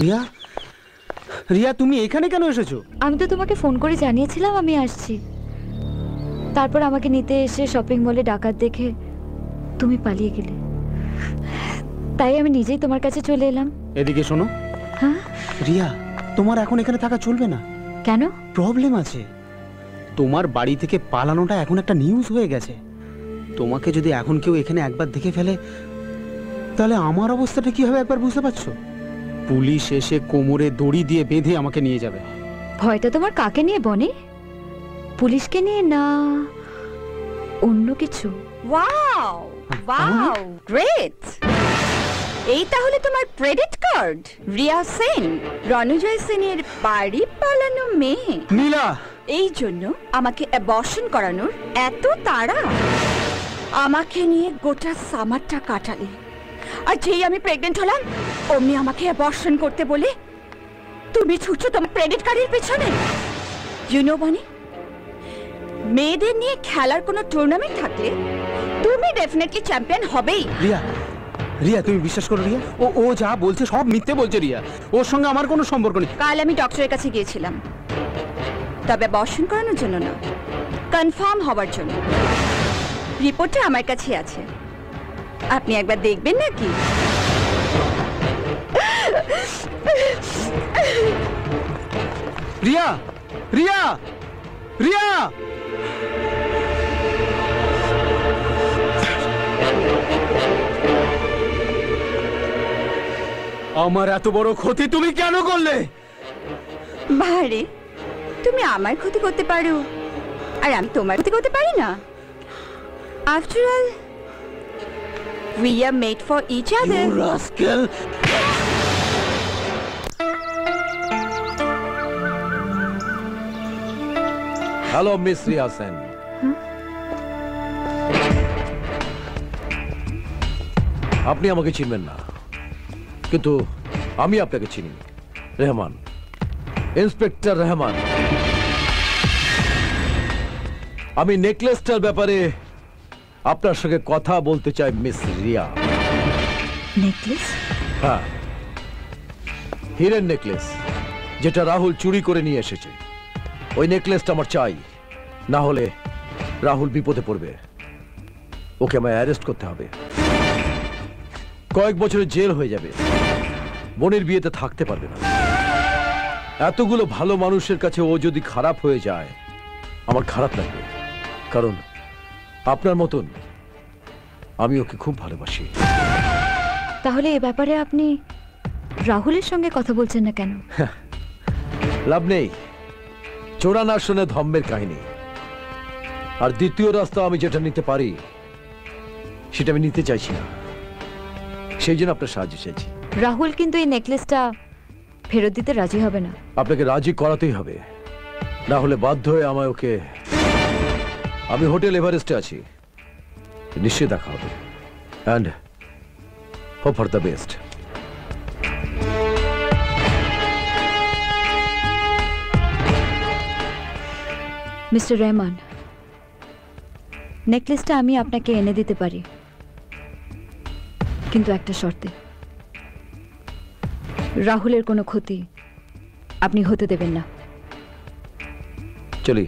রিয়া, রিয়া তুমি এখানে কেন এসেছো? আমি তো তোমাকে ফোন করে জানিয়েছিলাম আমি আসছি। তারপর আমাকে নিতে এসে শপিং মলে ডাকাত দেখে তুমি পালিয়ে গেলে, তাই আমি নিজেই তোমার কাছে চলে এলাম। এদিকে শোনো। হ্যাঁ রিয়া, তোমার এখন এখানে থাকা চলবে না। কেন? প্রবলেম আছে। তোমার বাড়ি থেকে পালানোটা এখন একটা নিউজ হয়ে গেছে। তোমাকে যদি এখন কেউ এখানে একবার দেখে ফেলে তাহলে আমার অবস্থাটা কি হবে একবার বুঝতে পারছো? পুলিশ এসে কোমরে দড়ি দিয়ে বেঁধে আমাকে নিয়ে যাবে। ভয়টা তোমার কাকে নিয়ে বনি? পুলিশকে নিয়ে না অন্য কিছু? Wow wow great! এই তাহলে তোমার ক্রেডিট কার্ড। রিয়া সেন, রণজয় সেনের বাড়ি পালানো মেয়ে। নীলা, এই জন্য আমাকে অ্যাবর্শন করানোর এত তাড়া? আমাকে নিয়ে গোটা সামারটা কাটালে, আর যেই আমি প্রেগনেন্ট হলাম অমনি আমাকে অ্যাবর্শন করতে বলে তুমি ছুটছো তোমার ক্রেডিট কার্ডের পেছনে। ইউ নো বনি, মেয়েদের নিয়ে খেলার কোনো টুর্নামেন্ট থাকলে তুমি ডেফিনেটলি চ্যাম্পিয়ন হবেই। রিয়া, রিয়া তুমি বিশ্বাস করো রিয়া, ও যা বলছে সব মিথ্যে বলছে রিয়া। ওর সঙ্গে আমার কোনো সম্পর্ক নেই। কাল আমি ডক্টরের কাছে গিয়েছিলাম, তবে অ্যাবর্শন করানোর জন্য না, কনফার্ম হওয়ার জন্য। রিপোর্টটা আমার কাছে আছে, আপনি একবার দেখবেন নাকি? রিয়া, রিয়া, রিয়া! আমার এত বড় ক্ষতি তুমি কেন করলে? বারে, তুমি আমার ক্ষতি করতে পারো আর আমি তোমার ক্ষতি করতে পারি না। After all we are made for each other. You rascal! Hello miss Riya Sen. আপনি আমাকে চিনবেন না, কিন্তু আমি আপনাকে চিনি। রহমান, ইন্সপেক্টর রহমান। আমি নেকলেসটার ব্যাপারে আপনার সঙ্গে কথা বলতে চাই মিস রিয়া। নেকলেস? হ্যাঁ, হীরের নেকলেস, যেটা রাহুল চুরি করে নিয়ে এসেছে। ওই নেকলেসটা আমার চাই, না হলে রাহুল বিপদে পড়বে। ওকে আমায় অ্যারেস্ট করতে হবে, কয়েক বছরের জেল হয়ে যাবে, বোনের বিয়েতে থাকতে পারবে না। এতগুলো ভালো মানুষের কাছে ও যদি খারাপ হয়ে যায় আমার খারাপ লাগবে, কারণ আপনার মতন আমি ওকে খুব ভালোবাসি। তাহলে এ ব্যাপারে আপনি রাহুলের সঙ্গে কথা বলছেন না কেন? লাভ নেই, চোরা না শুনে ধম্মের কাহিনী। আর দ্বিতীয় রাস্তা আমি যেটা নিতে পারি সেটা আমি নিতে চাইছি না, সেই জন্য আপনার সাহায্য চাইছি। রাহুল কিন্তু এই নেকলেসটা ফেরত দিতে রাজি হবে না। আপনাকে রাজি করাতেই হবে, না হলে বাধ্য হয়ে আমায় ওকে। আমি হোটেল এভারেস্টে আছি, নিশ্চয়ই দেখা হবে। And hope for the best. Mister Rahman, নেকলেসটা আমি আপনাকে এনে দিতে পারি, কিন্তু একটা শর্তে। রাহুলের কোনো ক্ষতি আপনি হতে দেবেন না। চলি।